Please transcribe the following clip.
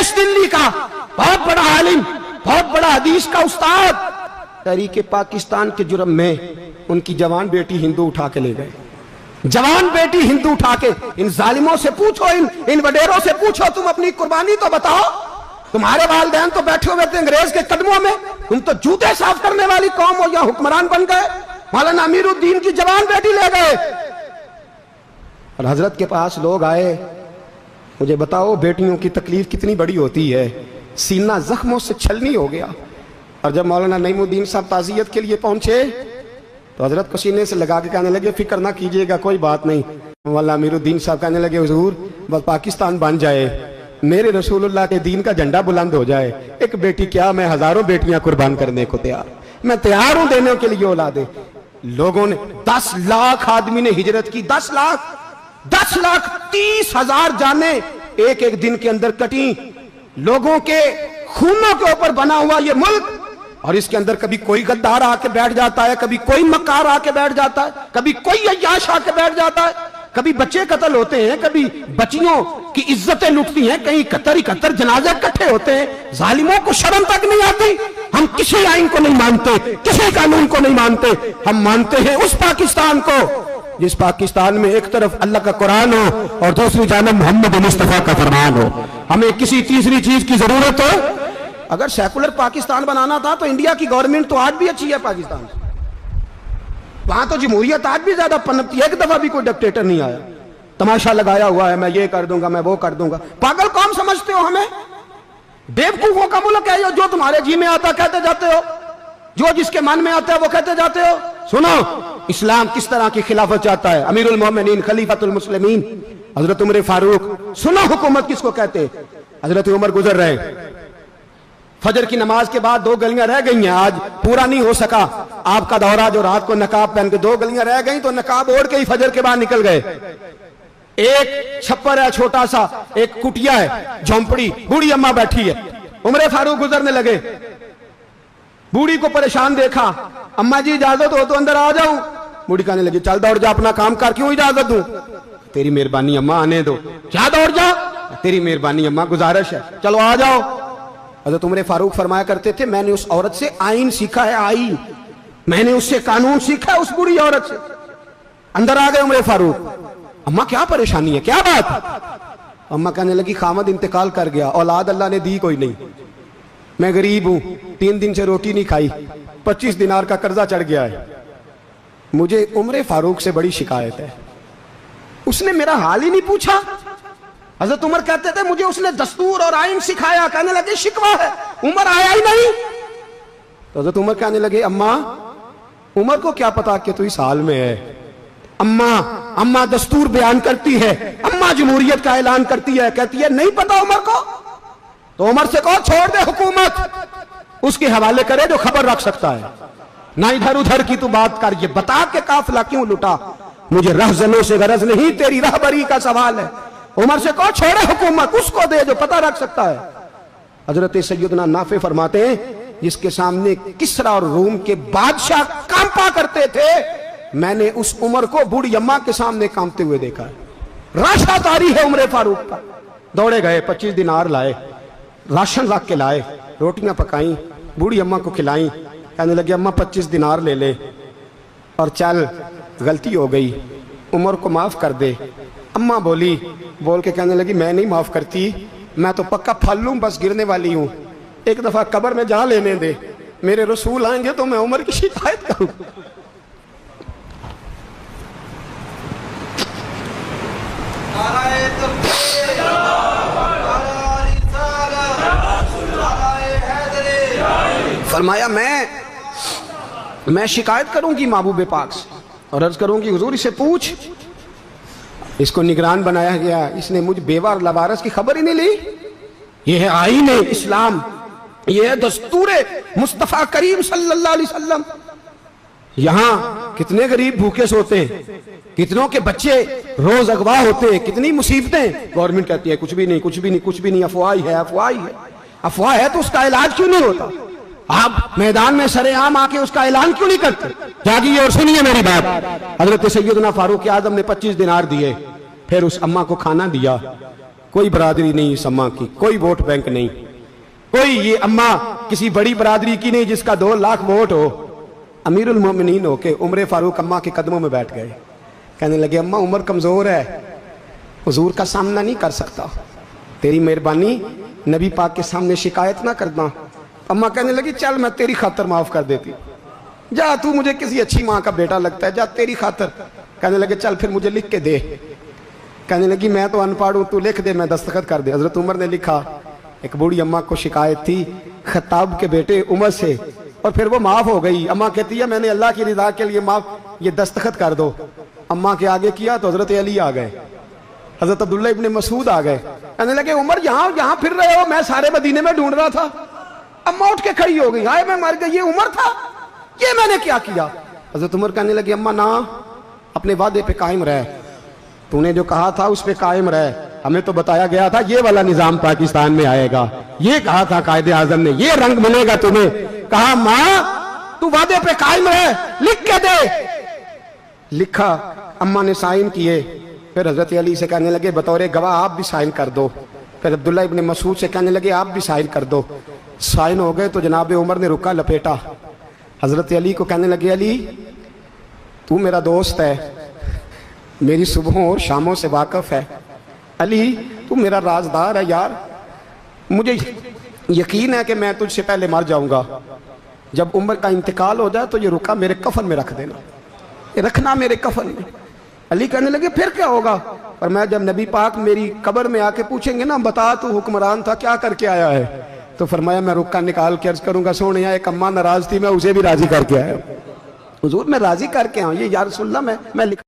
देश दिल्ली का बहुत बड़ा आलिम, बहुत बड़ा हदीस का उस्ताद, तहरीक पाकिस्तान के जुर्म में उनकी जवान बेटी हिंदू उठा के ले गए। जवान बेटी हिंदू उठा के, इन जालिमों से पूछो, इन वडेरों से पूछो, तुम अपनी कुर्बानी तो बताओ। तुम्हारे वालिदैन तो बैठे हुए थे अंग्रेज के कदमों में, तुम तो जूते साफ करने वाली कौम हो, या हुक्मरान बन गए। मौलाना अमीरुद्दीन की जवान बेटी ले गए। और हजरत के पास लोग आए, मुझे बताओ बेटियों की तकलीफ कितनी बड़ी होती है, सीना जख्मों से छलनी हो गया। और जब मौलाना नईमुद्दीन साहब ताज़ियत के लिए पहुंचे तो हजरत को सीने से लगा के कहने लगे, फिक्र ना कीजिएगा, कोई बात नहीं। मौलाना अमीरुद्दीन साहब कहने लगे, हुजूर बस पाकिस्तान बन जाए, मेरे रसूलुल्लाह के दीन का झंडा बुलंद हो जाए, एक बेटी क्या, मैं हजारों बेटियां कुर्बान करने को तैयार, मैं तैयार हूं देने के लिए औलादे। लोगों ने 10 लाख आदमी ने हिजरत की, 10 लाख 30,000 जाने एक एक दिन के अंदर कटी। लोगों के खूनों के ऊपर बना हुआ ये मुल्क, और इसके अंदर कभी कोई गद्दार आके बैठ जाता है, कभी कोई मक्कार आके बैठ जाता है, कभी कोई अय्याश आके बैठ जाता है, कभी बच्चे कत्ल होते हैं, कभी बच्चियों की इज्जतें लुटती हैं, कहीं 71 जनाजे इकट्ठे होते हैं। जालिमों को शर्म तक नहीं आती। हम किसी आइन को नहीं मानते, किसी कानून को नहीं मानते, हम मानते हैं उस पाकिस्तान को जिस पाकिस्तान में एक तरफ अल्लाह का कुरान हो और दूसरी जानब मोहम्मद मुस्तफा का फरमान हो। हमें किसी तीसरी चीज की जरूरत हो? अगर सेकुलर पाकिस्तान बनाना था तो इंडिया की गवर्नमेंट तो आज भी अच्छी है पाकिस्तान से, वहां तो जमहूरियत आज भी ज्यादा पनपती है। एक दफा भी कोई डिक्टेटर नहीं आया, तमाशा लगाया हुआ है, मैं ये कर दूंगा, मैं वो कर दूंगा। पागल कौन समझते हो हमें? बेवकूफों का मुल्क है जो तुम्हारे जी में आता कहते जाते हो, जो जिसके मन में आता है वो कहते जाते हो। सुनो, इस्लाम किस तरह की खिलाफत चाहता है। अमीरुल मोमिनीन खलीफतुल मुस्लिमीन हजरत उमर फारूक। सुनो हुकूमत किसको कहते? हजरत उमर गुजर रहे, फजर की नमाज के बाद 2 गलियां रह गई हैं, आज पूरा नहीं हो सका आपका दौरा, जो रात को नकाब पहन के 2 गलियां रह गई तो नकाब ओढ़ के ही फजर के बाद निकल गए। एक छप्पर है छोटा सा, एक कुटिया है, झोंपड़ी, बूढ़ी अम्मा बैठी है। उमर फारूक गुजरने लगे, बूढ़ी को परेशान देखा, अम्मा जी इजाजत हो तो अंदर आ जाऊं। बूढ़ी कहने लगी, चल दौड़ जा, अपना काम कर, क्यों इजाजत दूं? तेरी मेहरबानी अम्मा, आने दो। क्या दौड़ जा? तेरी मेहरबानी अम्मा, गुजारिश है, चलो आ जाओ। हज़रत उमर फारूक फरमाया करते थे, मैंने उस औरत से आइन सीखा है, आइन, मैंने उससे कानून सीखा है, उस बूढ़ी औरत से। अंदर आ गए उमर फारूक, अम्मा क्या परेशानी है, क्या बात? अम्मा कहने लगी, खामद इंतकाल कर गया, औलाद अल्लाह ने दी कोई नहीं, मैं गरीब हूं, 3 दिन से रोटी नहीं खाई, 25 दिनार का कर्जा चढ़ गया है, मुझे उमर फारूक से बड़ी शिकायत है। उसने मेरा हाल ही नहीं पूछा। हजरत उमर कहते थे, मुझे उसने दस्तूर और आइन सिखाया। कहने लगे, शिकवा है, उमर आया ही नहीं। तो हजरत उमर कहने लगे, अम्मा, उमर को क्या पता कि तू इस हाल में है। अम्मा दस्तूर बयान करती है, अम्मा जमहूरियत का ऐलान करती है, कहती है नहीं पता उमर को। तो उमर से कहो छोड़ दे हुकूमत, उसके हवाले करे जो खबर रख सकता है, ना इधर उधर की तू बात कर। ये बता के काफिला क्यों लुटा, मुझे रहजनों से गरज नहीं, तेरी रहबरी का सवाल है। उमर से कहो छोड़े हुकूमत, उसको दे जो पता रख सकता है। हजरत सैयदना नाफे फरमाते हैं, जिसके सामने किसरा और रूम के बादशाह कांपा करते थे, मैंने उस उमर को बूढ़ी अम्मा के सामने कांपते हुए देखा है। राशा तारी है उमर फारूक का। दौड़े गए, 25 दिनार लाए, राशन रख के लाए, रोटियां पकाई, बूढ़ी अम्मा को खिलाई। कहने लगे, अम्मा 25 दिनार ले ले और चल, गलती हो गई, उमर को माफ कर दे। अम्मा बोल के कहने लगी, मैं नहीं माफ करती, मैं तो पक्का फल लूं, बस गिरने वाली हूं, एक दफा कब्र में जा लेने दे, मेरे रसूल आएंगे तो मैं उमर की शिकायत करूं। फरमाया, मैं शिकायत करूंगी महबूब पाक से और अर्ज करूंगी, हुजूर इसे पूछ, इसको निगरान बनाया गया, इसने मुझ बेवा और लवारस की खबर ही नहीं ली। यह है आईन इस्लाम, यह है दस्तूर मुस्तफा करीम सल्लल्लाहु अलैहि वसल्लम। यहां कितने गरीब भूखे सोते हैं, कितनों के बच्चे रोज अगवा होते हैं, कितनी मुसीबतें। गवर्नमेंट कहती है कुछ भी नहीं, कुछ भी नहीं, कुछ भी नहीं, अफवाह ही है, अफवाह ही है। अफवाह है तो उसका इलाज क्यों नहीं होता? आप मैदान में सरेआम आके उसका ऐलान क्यों नहीं करते? जागिए और सुनिए मेरी बात। हजरत सैयदना फारूक आजम ने 25 दिनार दिए, फिर उस अम्मा को खाना दिया, कोई बरादरी नहीं इस अम्मा की, कोई वोट बैंक नहीं, कोई ये अम्मा किसी बड़ी बरादरी की नहीं जिसका 2 लाख वोट हो। अमीरुल मोमिनीन होके उमर फारूक अम्मा के कदमों में बैठ गए, कहने लगे अम्मा उमर कमजोर है, हुजूर का सामना नहीं कर सकता, तेरी मेहरबानी नबी पाक के सामने शिकायत ना करना। अम्मा कहने लगी चल मैं तेरी खातर माफ कर देती, जा तू मुझे किसी अच्छी माँ का बेटा लगता है, जा तेरी खातर। कहने लगे चल फिर मुझे लिख के दे। कहने लगी मैं तो अनपढ़ हूँ, तू लिख दे मैं दस्तखत कर दे। हजरत उमर ने लिखा। एक बूढ़ी अम्मा को शिकायत थी खत्ताब के बेटे उमर से, और फिर वो माफ हो गई। अम्मा कहती है मैंने अल्लाह की रिदा के लिए माफ, ये दस्तखत कर दो। अम्मा के आगे किया तो हजरत अली आ गए, हजरत अब्दुल्ला इब्ने मसूद आ गए। कहने लगे उमर यहाँ फिर रहे हो, मैं सारे मदीने में ढूंढ रहा था। अम्मा उठ के खड़ी हो गई, हाय मैं मर गई, ये उमर था, ये मैंने क्या किया। हजरत उमर कहने लगे अम्मा ना, अपने वादे पे कायम रह, तूने जो कहा था उस पे कायम रह, हमें तो बताया गया था ये वाला निजाम पाकिस्तान में आएगा, ये कहा था कायदे आजम ने, ये रंग मिलेगा तुम्हें। कहा माँ तू वादे पे कायम रह, लिख के दे। लिखा, अम्मा ने साइन किए। फिर हजरत अली से कहने लगे बतौर गवाह आप भी साइन कर दो। फिर अब्दुल्ला इब्ने मसूद से कहने लगे आप भी साइन कर दो। साइन हो गए तो जनाब उमर ने रुका लपेटा, हजरत अली को कहने लगे अली तू मेरा दोस्त है, मेरी सुबहों और शामों से वाकिफ है, अली तू मेरा राजदार है यार, मुझे यकीन है कि मैं तुझसे पहले मर जाऊंगा, जब उमर का इंतकाल हो जाए तो ये रुका मेरे कफन में रख देना, ये रखना मेरे कफन में। अली कहने लगे फिर क्या होगा, और मैं जब नबी पाक मेरी कब्र में आके पूछेंगे ना बता तू हुक्मरान था क्या करके आया है, तो फरमाया मैं रुक्का निकाल के अर्ज करूंगा सोनिया एक अम्मा नाराज थी मैं उसे भी राजी करके आया, हुजूर मैं राजी करके आऊँ, ये या रसूलल्लाह मैं लिख